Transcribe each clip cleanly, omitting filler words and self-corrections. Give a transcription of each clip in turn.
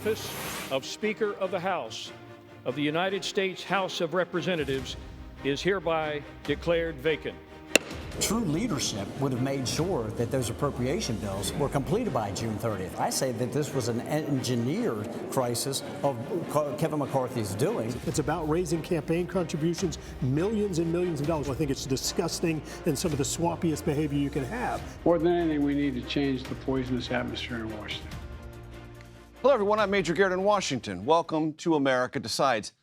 office of Speaker of the House of the United States House of Representatives is hereby declared vacant. True leadership would have made sure that those appropriation bills were completed by June 30th. I say that this was an engineered crisis of Kevin McCarthy's doing. It's about raising campaign contributions, millions and millions of dollars. I think it's disgusting and some of the swappiest behavior you can have. More than anything, we need to change the poisonous atmosphere in Washington. Hello, everyone. I'm Major Garrett in Washington. Welcome to America Decides.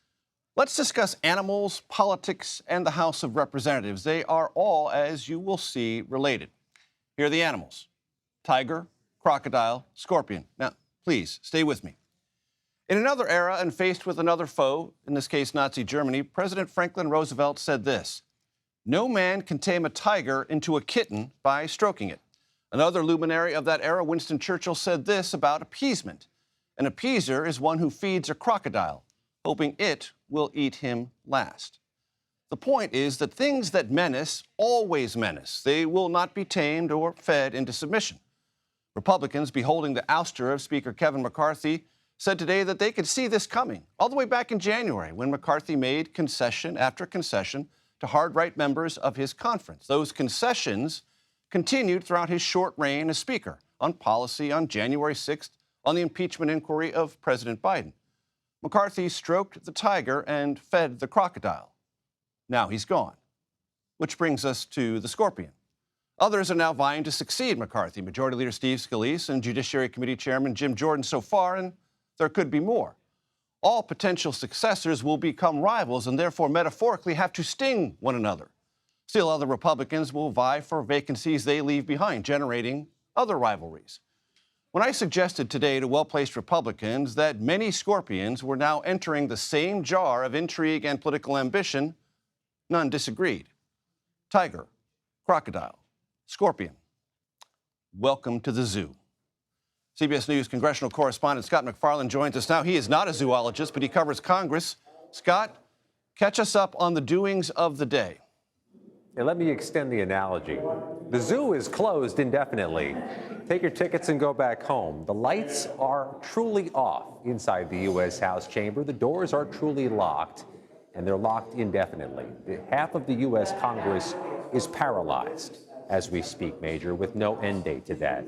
Let's discuss animals, politics, and the House of Representatives. They are all, as you will see, related. Here are the animals: tiger, crocodile, scorpion. Now, please, stay with me. In another era and faced with another foe, in this case Nazi Germany, President Franklin Roosevelt said this: "No man can tame a tiger into a kitten by stroking it." Another luminary of that era, Winston Churchill, said this about appeasement: "An appeaser is one who feeds a crocodile, hoping it will eat him last." The point is that things that menace always menace. They will not be tamed or fed into submission. Republicans, beholding the ouster of Speaker Kevin McCarthy, said today that they could see this coming all the way back in January when McCarthy made concession after concession to hard-right members of his conference. Those concessions continued throughout his short reign as Speaker on policy on January 6th, on the impeachment inquiry of President Biden. McCarthy stroked the tiger and fed the crocodile. Now he's gone. Which brings us to the scorpion. Others are now vying to succeed McCarthy: Majority Leader Steve Scalise and Judiciary Committee Chairman Jim Jordan so far, and there could be more. All potential successors will become rivals and therefore metaphorically have to sting one another. Still, other Republicans will vie for vacancies they leave behind, generating other rivalries. When I suggested today to well-placed Republicans that many scorpions were now entering the same jar of intrigue and political ambition, none disagreed. Tiger, crocodile, scorpion. Welcome to the zoo. CBS News congressional correspondent Scott MacFarlane joins us now. He is not a zoologist, but he covers Congress. Scott, catch us up on the doings of the day. And let me extend the analogy. The zoo is closed indefinitely. Take your tickets and go back home. The lights are truly off inside the U.S. House chamber. The doors are truly locked, and they're locked indefinitely. Half of the U.S. Congress is paralyzed as we speak, Major, with no end date to that.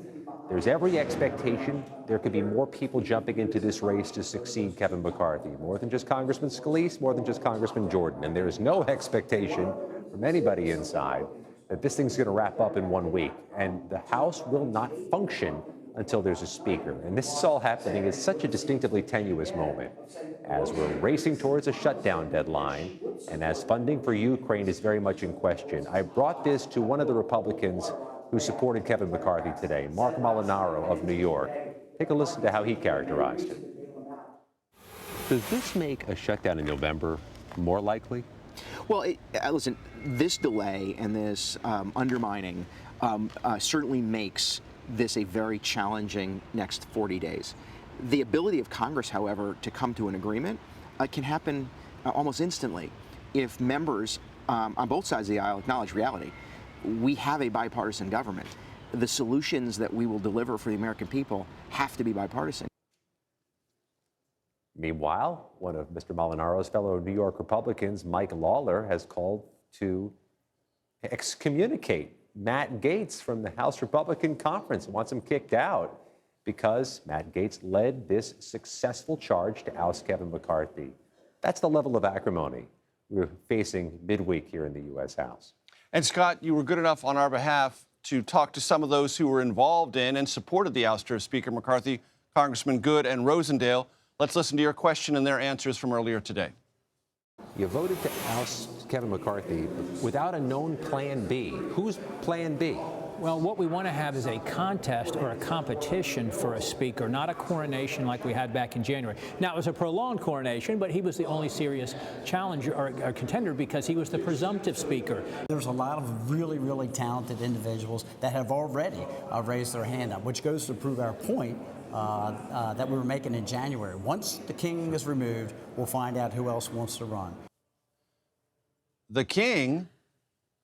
There's every expectation there could be more people jumping into this race to succeed Kevin McCarthy, more than just Congressman Scalise, more than just Congressman Jordan. And there is no expectation from anybody inside that this thing's going to wrap up in 1 week, and the House will not function until there's a speaker. And this is all happening at such a distinctively tenuous moment as we're racing towards a shutdown deadline and as funding for Ukraine is very much in question. I brought this to one of the Republicans who supported Kevin McCarthy today, Mark Molinaro of New York. Take a listen to how he characterized it. Does this make a shutdown in November more likely? Well, listen, this delay and this undermining certainly makes this a very challenging next 40 days. The ability of Congress, however, to come to an agreement can happen almost instantly if members on both sides of the aisle acknowledge reality. We have a bipartisan government. The solutions that we will deliver for the American people have to be bipartisan. Meanwhile, one of Mr. Molinaro's fellow New York Republicans, Mike Lawler, has called to excommunicate Matt Gaetz from the House Republican Conference and wants him kicked out because Matt Gaetz led this successful charge to oust Kevin McCarthy. That's the level of acrimony we're facing midweek here in the U.S. House. And Scott, you were good enough on our behalf to talk to some of those who were involved in and supported the ouster of Speaker McCarthy, Congressman Good and Rosendale. Let's listen to your question and their answers from earlier today. You voted to oust Kevin McCarthy without a known plan B. Who's plan B? Well, what we want to have is a contest or a competition for a speaker, not a coronation like we had back in January. Now, it was a prolonged coronation, but he was the only serious challenger or contender because he was the presumptive speaker. There's a lot of really, really talented individuals that have already raised their hand up, which goes to prove our point that we were making in January. Once the king is removed, we'll find out who else wants to run. The king?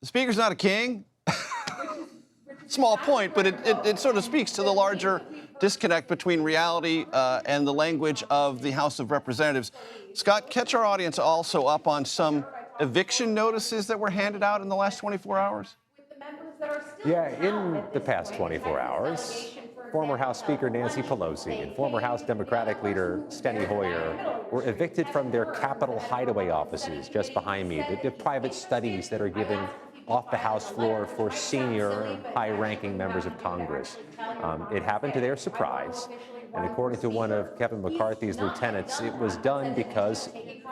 The speaker's not a king? Small point, but it sort of speaks to the larger disconnect between reality and the language of the House of Representatives. Scott, catch our audience also up on some eviction notices that were handed out in the last 24 hours. Yeah, in the past 24 hours, former House Speaker Nancy Pelosi and former House Democratic leader Steny Hoyer were evicted from their Capitol hideaway offices just behind me, the private studies that are given off the House floor for senior, high-ranking members of Congress. It happened to their surprise, and according to one of Kevin McCarthy's lieutenants, it was done because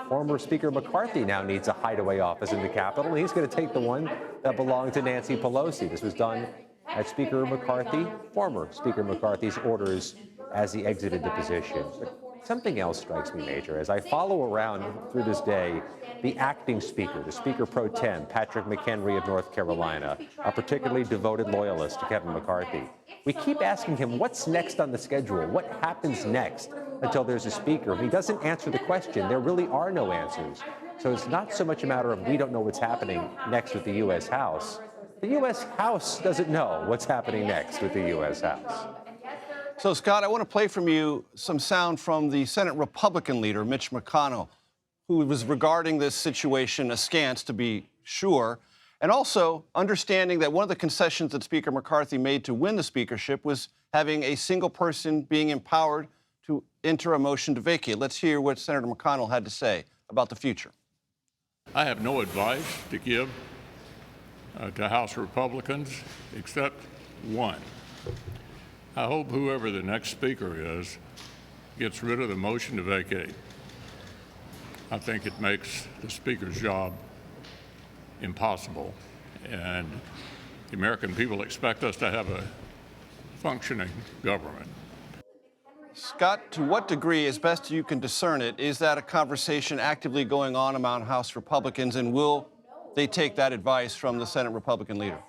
former Speaker McCarthy now needs a hideaway office in the Capitol, and he's going to take the one that belonged to Nancy Pelosi. This was done at Speaker McCarthy, former Speaker McCarthy's orders as he exited the position. But something else strikes me, Major. As I follow around through this day, the acting speaker, the Speaker pro tem, Patrick McHenry of North Carolina, a particularly devoted loyalist to Kevin McCarthy. We keep asking him, what's next on the schedule? What happens next until there's a speaker? If he doesn't answer the question, there really are no answers. So it's not so much a matter of we don't know what's happening next with the U.S. House. The U.S. House doesn't know what's happening next with the U.S. House. So, Scott, I want to play from you some sound from the Senate Republican leader, Mitch McConnell, who was regarding this situation askance, to be sure, and also understanding that one of the concessions that Speaker McCarthy made to win the speakership was having a single person being empowered to enter a motion to vacate. Let's hear what Senator McConnell had to say about the future. I have no advice to give to House Republicans except one. I hope whoever the next speaker is gets rid of the motion to vacate. I think it makes the speaker's job impossible, and the American people expect us to have a functioning government. Scott, to what degree, as best you can discern it, is that a conversation actively going on among House Republicans, and will they take that advice from the Senate Republican leader?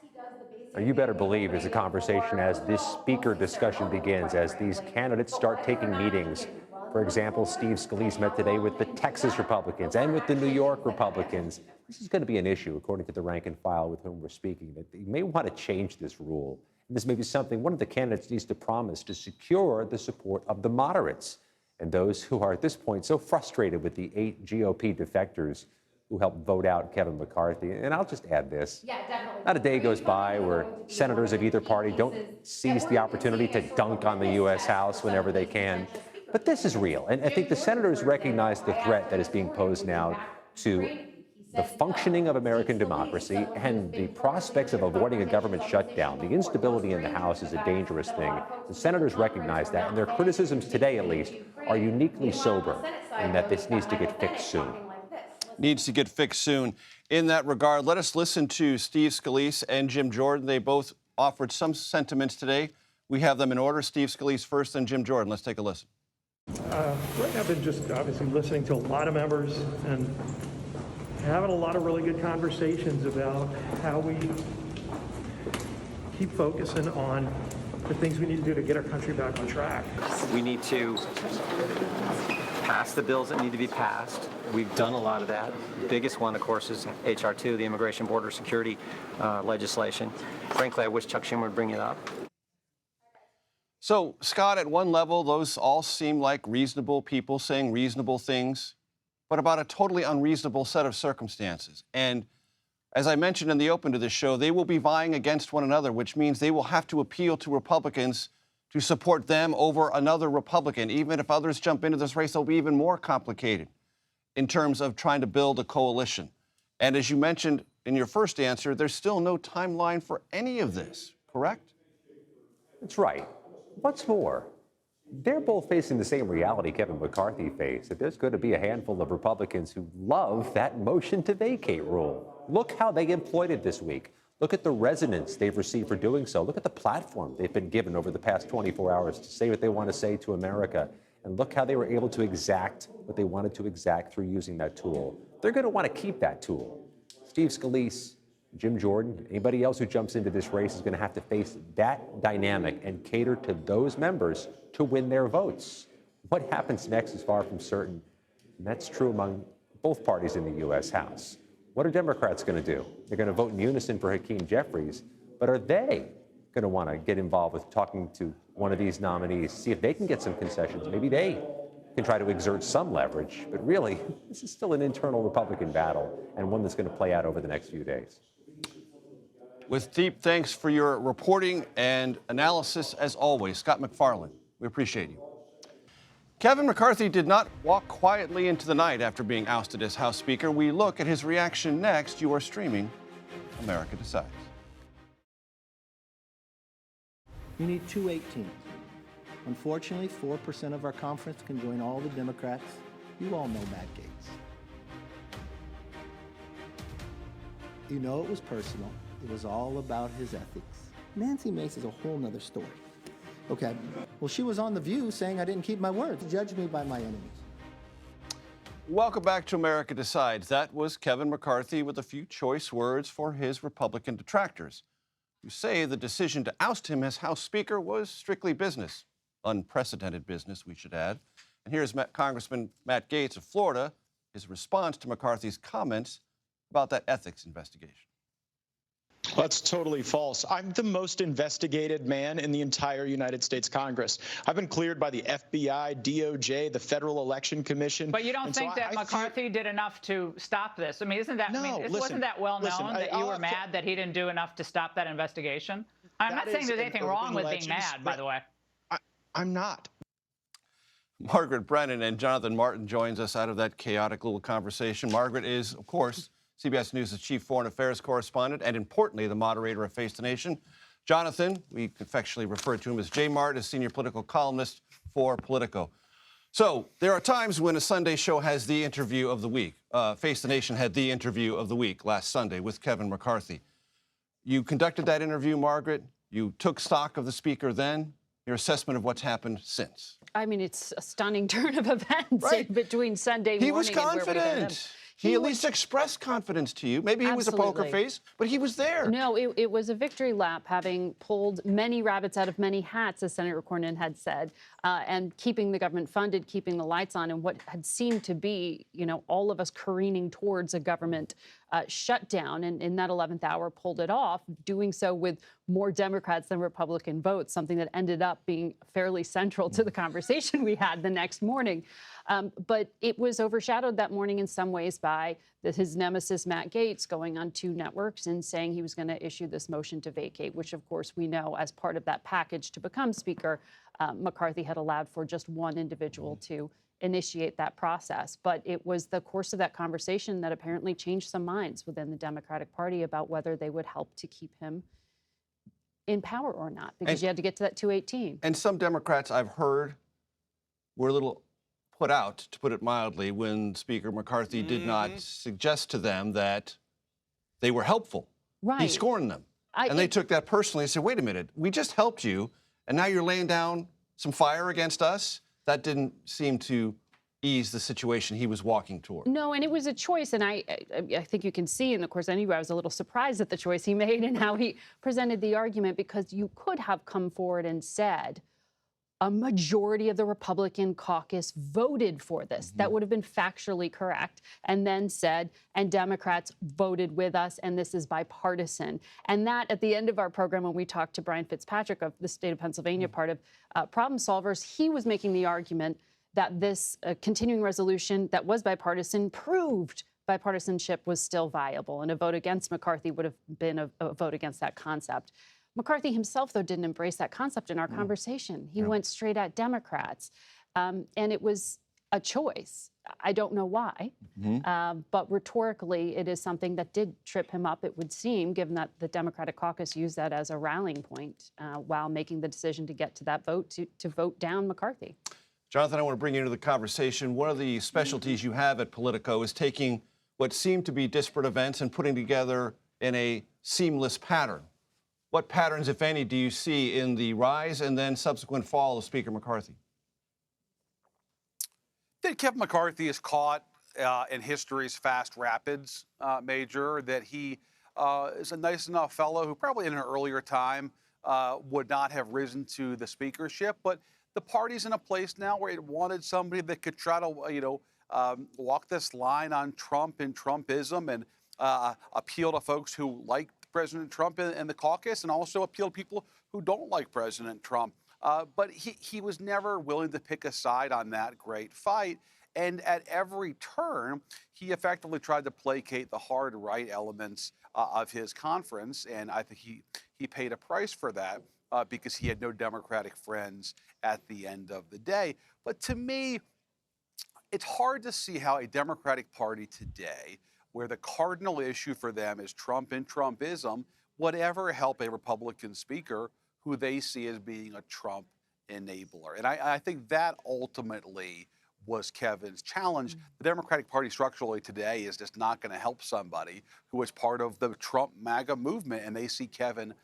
You better believe there's a conversation as this speaker discussion begins, as these candidates start taking meetings. For example, Steve Scalise met today with the Texas Republicans and with the New York Republicans. This is going to be an issue, according to the rank and file with whom we're speaking, that they may want to change this rule. And this may be something one of the candidates needs to promise to secure the support of the moderates and those who are at this point so frustrated with the 8 GOP defectors who helped vote out Kevin McCarthy. And I'll just add this. Not a day goes by where senators of either party don't seize the opportunity to dunk on the U.S. House whenever they can. But this is real. And I think the senators recognize the threat that is being posed now to the functioning of American democracy and the prospects of avoiding a government shutdown. The instability in the House is a dangerous thing. The senators recognize that, and their criticisms today, at least, are uniquely sober in that this needs to get fixed soon. Needs to get fixed soon. In that regard, let us listen to Steve Scalise and Jim Jordan. They both offered some sentiments today. We have them in order. Steve Scalise first, then Jim Jordan. Let's take a listen. Right now, I've been just obviously listening to a lot of members and having a lot of really good conversations about how we keep focusing on the things we need to do to get our country back on track. We need to pass the bills that need to be passed. We've done a lot of that. The biggest one, of course, is H.R. 2, the Immigration Border Security legislation. Frankly, I wish Chuck Schumer would bring it up. So, Scott, at one level, those all seem like reasonable people saying reasonable things, but about a totally unreasonable set of circumstances. And as I mentioned in the open to this show, they will be vying against one another, which means they will have to appeal to Republicans to support them over another Republican. Even if others jump into this race, it'll be even more complicated in terms of trying to build a coalition. And as you mentioned in your first answer, there's still no timeline for any of this, correct? That's right. What's more, they're both facing the same reality Kevin McCarthy faced, that there's going to be a handful of Republicans who love that motion to vacate rule. Look how they employed it this week. Look at the resonance they've received for doing so. Look at the platform they've been given over the past 24 hours to say what they want to say to America. And look how they were able to exact what they wanted to exact through using that tool. They're going to want to keep that tool. Steve Scalise, Jim Jordan, anybody else who jumps into this race is going to have to face that dynamic and cater to those members to win their votes. What happens next is far from certain. And that's true among both parties in the U.S. House. What are Democrats going to do? They're going to vote in unison for Hakeem Jeffries, but are they going to want to get involved with talking to one of these nominees, see if they can get some concessions. Maybe they can try to exert some leverage. But really, this is still an internal Republican battle, and one that's going to play out over the next few days. With deep thanks for your reporting and analysis, as always, Scott McFarland. We appreciate you. Kevin McCarthy did not walk quietly into the night after being ousted as House Speaker. We look at his reaction next. You are streaming America Decides. You need 218. Unfortunately, 4% of our conference can join all the Democrats. You all know Matt Gaetz. You know it was personal. It was all about his ethics. Nancy Mace is a whole nother story. Okay, well, she was on The View saying I didn't keep my word. Judge me by my enemies. Welcome back to America Decides. That was Kevin McCarthy with a few choice words for his Republican detractors, who say the decision to oust him as House Speaker was strictly business. Unprecedented business, we should add. And here's Congressman Matt Gaetz of Florida, his response to McCarthy's comments about that ethics investigation. That's totally false. I'm the most investigated man in the entire United States Congress. I've been cleared by the FBI, DOJ, the Federal Election Commission. But you don't think that McCarthy did enough to stop this? I mean, wasn't that well known that you were mad that he didn't do enough to stop that investigation? I'm not saying there's anything wrong with being mad, by the way. I'm not. Margaret Brennan and Jonathan Martin joins us out of that chaotic little conversation. Margaret is, of course, CBS News' chief foreign affairs correspondent and, importantly, the moderator of Face the Nation. Jonathan, we affectionately refer to him as J. Mart, is senior political columnist for Politico. So there are times when a Sunday show has the interview of the week. Face the Nation had the interview of the week last Sunday with Kevin McCarthy. You conducted that interview, Margaret. You took stock of the speaker then. Your assessment of what's happened since. I mean, it's a stunning turn of events between Sunday morning He was and where we confident. He at least expressed confidence to you. Maybe he was a poker face, but he was there. No, it was a victory lap, having pulled many rabbits out of many hats, as Senator Cornyn had said, and keeping the government funded, keeping the lights on, and what had seemed to be, all of us careening towards a government shutdown. And in that 11th hour, pulled it off, doing so with more Democrats than Republican votes, something that ended up being fairly central to the conversation we had the next morning. But it was overshadowed that morning in some ways by his nemesis, Matt Gaetz, going on 2 networks and saying he was going to issue this motion to vacate, which, of course, we know as part of that package to become Speaker, McCarthy had allowed for just one individual to initiate that process. But it was the course of that conversation that apparently changed some minds within the Democratic Party about whether they would help to keep him in power or not, because you had to get to that 218. And some Democrats I've heard were a little put out, to put it mildly, when Speaker McCarthy did not suggest to them that they were helpful. Right. He scorned them. And they took that personally and said, wait a minute, we just helped you, and now you're laying down some fire against us? That didn't seem to ease the situation he was walking toward. No, and it was a choice, and I think you can see, and of course, anyway, I was a little surprised at the choice he made and how he presented the argument, because you could have come forward and said, a majority of the Republican caucus voted for this. That would have been factually correct. And then said, and Democrats voted with us, and this is bipartisan. And that, at the end of our program, when we talked to Brian Fitzpatrick of the state of Pennsylvania, part of Problem Solvers, he was making the argument that this continuing resolution that was bipartisan proved bipartisanship was still viable, and a vote against McCarthy would have been a vote against that concept. McCarthy himself, though, didn't embrace that concept in our conversation. He went straight at Democrats, and it was a choice. I don't know why, but rhetorically, it is something that did trip him up, it would seem, given that the Democratic caucus used that as a rallying point while making the decision to get to that vote to vote down McCarthy. Jonathan, I want to bring you into the conversation. One of the specialties you have at Politico is taking what seem to be disparate events and putting together in a seamless pattern. What patterns, if any, do you see in the rise and then subsequent fall of Speaker McCarthy? I think Kevin McCarthy is caught in history's fast rapids, Major, that he is a nice enough fellow who probably in an earlier time would not have risen to the speakership. But the party's in a place now where it wanted somebody that could try to, walk this line on Trump and Trumpism and appeal to folks who like President Trump in the caucus and also appeal to people who don't like President Trump. But he was never willing to pick a side on that great fight. And at every turn, he effectively tried to placate the hard right elements of his conference. And I think he paid a price for that because he had no Democratic friends at the end of the day. But to me, it's hard to see how a Democratic Party today, where the cardinal issue for them is Trump and Trumpism, would ever help a Republican speaker who they see as being a Trump enabler. And I think that ultimately was Kevin's challenge. The Democratic Party structurally today is just not going to help somebody who is part of the Trump MAGA movement, and they see Kevin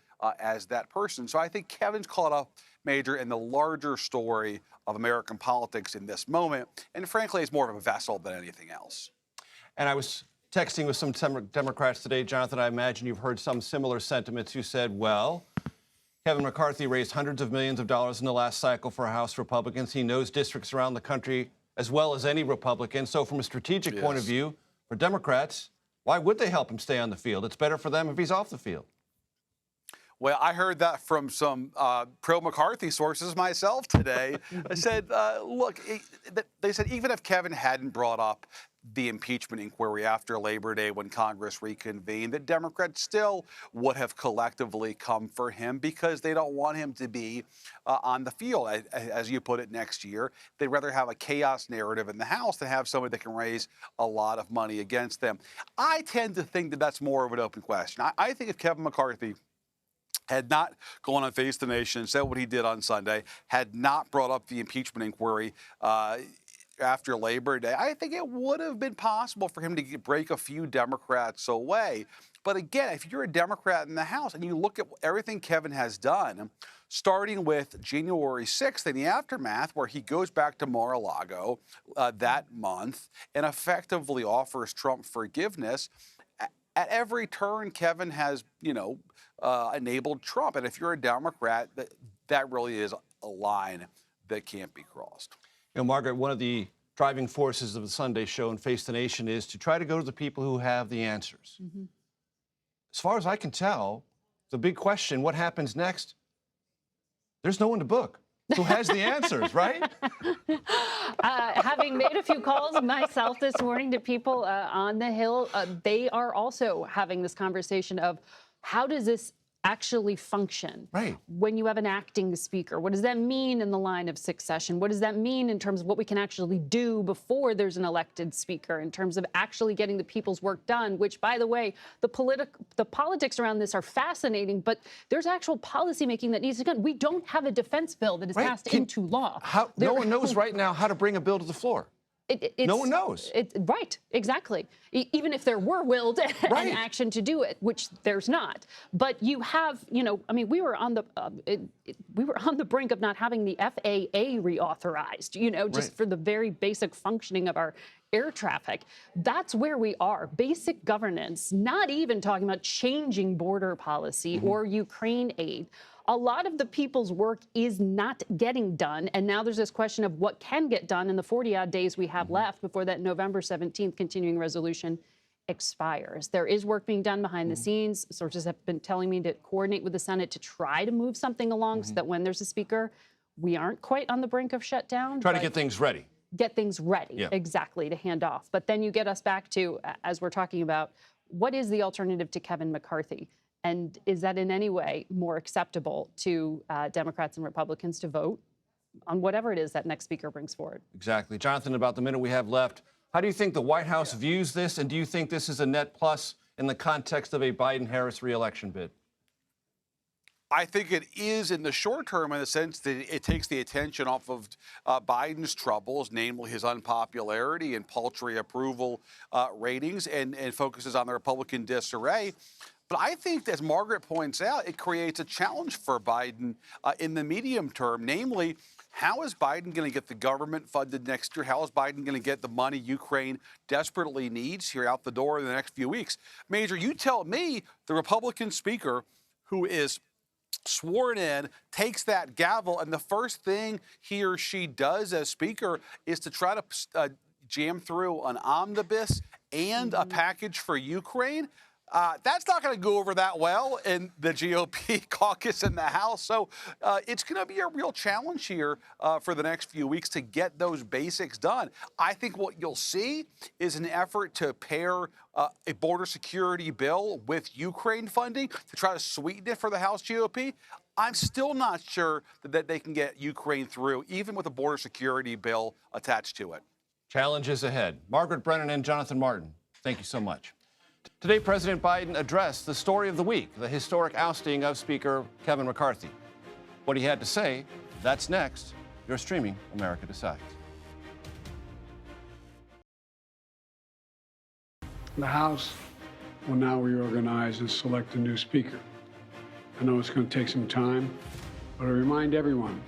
as that person. So I think Kevin's caught up, Major, in the larger story of American politics in this moment. And frankly, it's more of a vessel than anything else. And I was texting with some Democrats today, Jonathan. I imagine you've heard some similar sentiments who said, well, Kevin McCarthy raised hundreds of millions of dollars in the last cycle for House Republicans. He knows districts around the country as well as any Republican. So from a strategic point of view, for Democrats, why would they help him stay on the field? It's better for them if he's off the field. Well, I heard that from some pro-McCarthy sources myself today. I said, look, they said even if Kevin hadn't brought up the impeachment inquiry after Labor Day when Congress reconvened, that Democrats still would have collectively come for him because they don't want him to be on the field, as you put it, next year. They'd rather have a chaos narrative in the House than have somebody that can raise a lot of money against them. I tend to think that that's more of an open question. I think if Kevin McCarthy had not gone on Face the Nation, said what he did on Sunday, had not brought up the impeachment inquiry after Labor Day, I think it would have been possible for him to break a few Democrats away. But again, if you're a Democrat in the House and you look at everything Kevin has done, starting with January 6th and the aftermath, where he goes back to Mar-a-Lago that month and effectively offers Trump forgiveness, at every turn, Kevin has, enabled Trump. And if you're a Democrat, that really is a line that can't be crossed. Margaret, one of the driving forces of the Sunday show and Face the Nation is to try to go to the people who have the answers. Mm-hmm. As far as I can tell, the big question, what happens next? There's no one to book. Who has the answers, right? Having made a few calls myself this morning to people on the Hill, they are also having this conversation of how does this actually function when you have an acting speaker? What does that mean in the line of succession? What does that mean in terms of what we can actually do before there's an elected speaker, in terms of actually getting the people's work done, which, by the way, the politics around this are fascinating, but there's actual policymaking that needs to be done. We don't have a defense bill that is passed into law. No one knows right now how to bring a bill to the floor. No one knows. Right, exactly. Even if there were willed and action to do it, which there's not. But you have, we were on the brink of not having the FAA reauthorized, just for the very basic functioning of our air traffic. That's where we are. Basic governance, not even talking about changing border policy or Ukraine aid. A lot of the people's work is not getting done. And now there's this question of what can get done in the 40-odd days we have left before that November 17th continuing resolution expires. There is work being done behind the scenes. Sources have been telling me to coordinate with the Senate to try to move something along so that when there's a speaker, we aren't quite on the brink of shutdown. Try to get things ready. Get things ready, exactly, to hand off. But then you get us back to, as we're talking about, what is the alternative to Kevin McCarthy? And is that in any way more acceptable to Democrats and Republicans to vote on whatever it is that next speaker brings forward? Exactly. Jonathan, about the minute we have left, how do you think the White House views this? And do you think this is a net plus in the context of a Biden-Harris reelection bid? I think it is in the short term in the sense that it takes the attention off of Biden's troubles, namely his unpopularity and paltry approval ratings, and focuses on the Republican disarray. But I think, as Margaret points out, it creates a challenge for Biden in the medium term. Namely, how is Biden going to get the government funded next year? How is Biden going to get the money Ukraine desperately needs here out the door in the next few weeks? Major, you tell me the Republican speaker who is sworn in takes that gavel, and the first thing he or she does as speaker is to try to jam through an omnibus and a package for Ukraine. That's not going to go over that well in the GOP caucus in the House. So it's going to be a real challenge here for the next few weeks to get those basics done. I think what you'll see is an effort to pair a border security bill with Ukraine funding to try to sweeten it for the House GOP. I'm still not sure that they can get Ukraine through, even with a border security bill attached to it. Challenges ahead. Margaret Brennan and Jonathan Martin, thank you so much. Today, President Biden addressed the story of the week, the historic ousting of Speaker Kevin McCarthy. What he had to say, that's next. You're streaming America Decides. The House will now reorganize and select a new speaker. I know it's going to take some time, but I remind everyone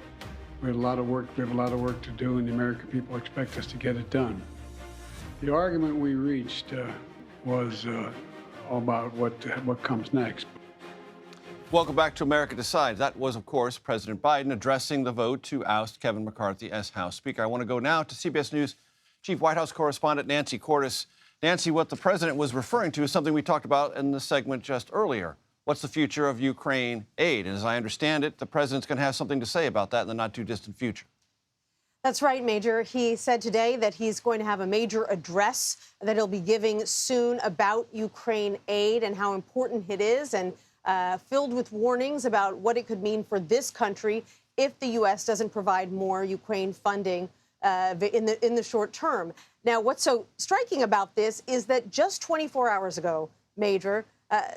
we have a lot of work to do, and the American people expect us to get it done. The argument we reached was all about what comes next. Welcome back to America Decides. That was, of course, President Biden addressing the vote to oust Kevin McCarthy as House Speaker. I want to go now to CBS News Chief White House Correspondent Nancy Cordes. Nancy, what the president was referring to is something we talked about in the segment just earlier. What's the future of Ukraine aid? And as I understand it, the president's going to have something to say about that in the not-too-distant future. That's right, Major. He said today that he's going to have a major address that he'll be giving soon about Ukraine aid and how important it is, and filled with warnings about what it could mean for this country if the U.S. doesn't provide more Ukraine funding in the short term. Now, what's so striking about this is that just 24 hours ago, Major,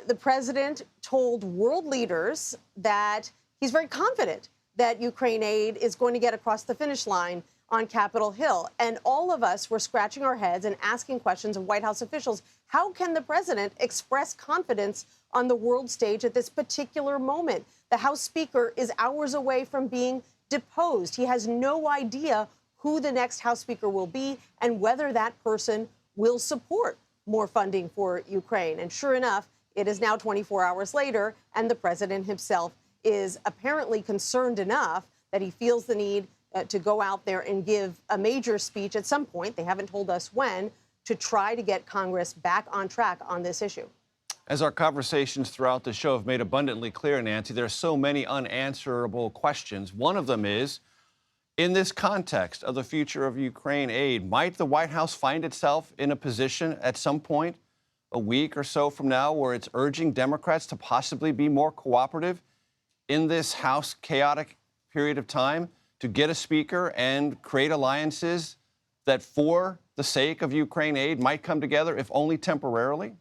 the president told world leaders that he's very confident that Ukraine aid is going to get across the finish line on Capitol Hill. And all of us were scratching our heads and asking questions of White House officials. How can the president express confidence on the world stage at this particular moment? The House Speaker is hours away from being deposed. He has no idea who the next House Speaker will be and whether that person will support more funding for Ukraine. And sure enough, it is now 24 hours later, and the president himself is apparently concerned enough that he feels the need to go out there and give a major speech at some point, they haven't told us when, to try to get Congress back on track on this issue. As our conversations throughout the show have made abundantly clear, Nancy, there are so many unanswerable questions. One of them is, in this context of the future of Ukraine aid, might the White House find itself in a position at some point, a week or so from now, where it's urging Democrats to possibly be more cooperative in this House chaotic period of time to get a speaker and create alliances that, for the sake of Ukraine aid, might come together, if only temporarily?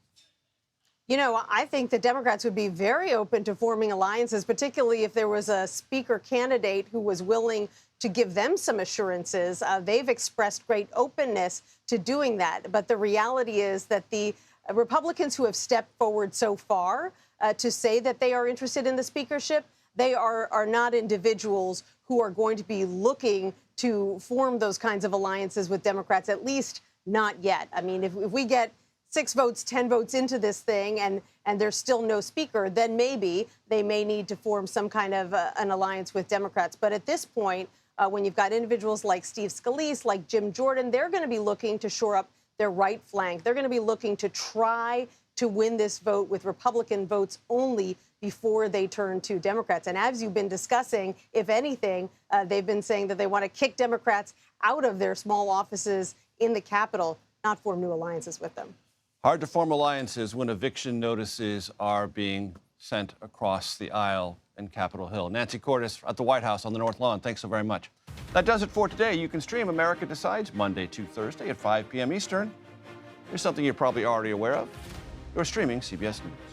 You know, I think the Democrats would be very open to forming alliances, particularly if there was a speaker candidate who was willing to give them some assurances. They've expressed great openness to doing that. But the reality is that the Republicans who have stepped forward so far to say that they are interested in the speakership, they are not individuals who are going to be looking to form those kinds of alliances with Democrats, at least not yet. I mean, if we get 6 votes, 10 votes into this thing and there's still no speaker, then maybe they may need to form some kind of an alliance with Democrats. But at this point, when you've got individuals like Steve Scalise, like Jim Jordan, they're going to be looking to shore up their right flank. They're going to be looking to try to win this vote with Republican votes only before they turn to Democrats. And as you've been discussing, if anything, they've been saying that they want to kick Democrats out of their small offices in the Capitol, not form new alliances with them. Hard to form alliances when eviction notices are being sent across the aisle in Capitol Hill. Nancy Cordes at the White House on the North Lawn, thanks so very much. That does it for today. You can stream America Decides Monday to Thursday at 5 p.m. Eastern. Here's something you're probably already aware of. You're streaming CBS News.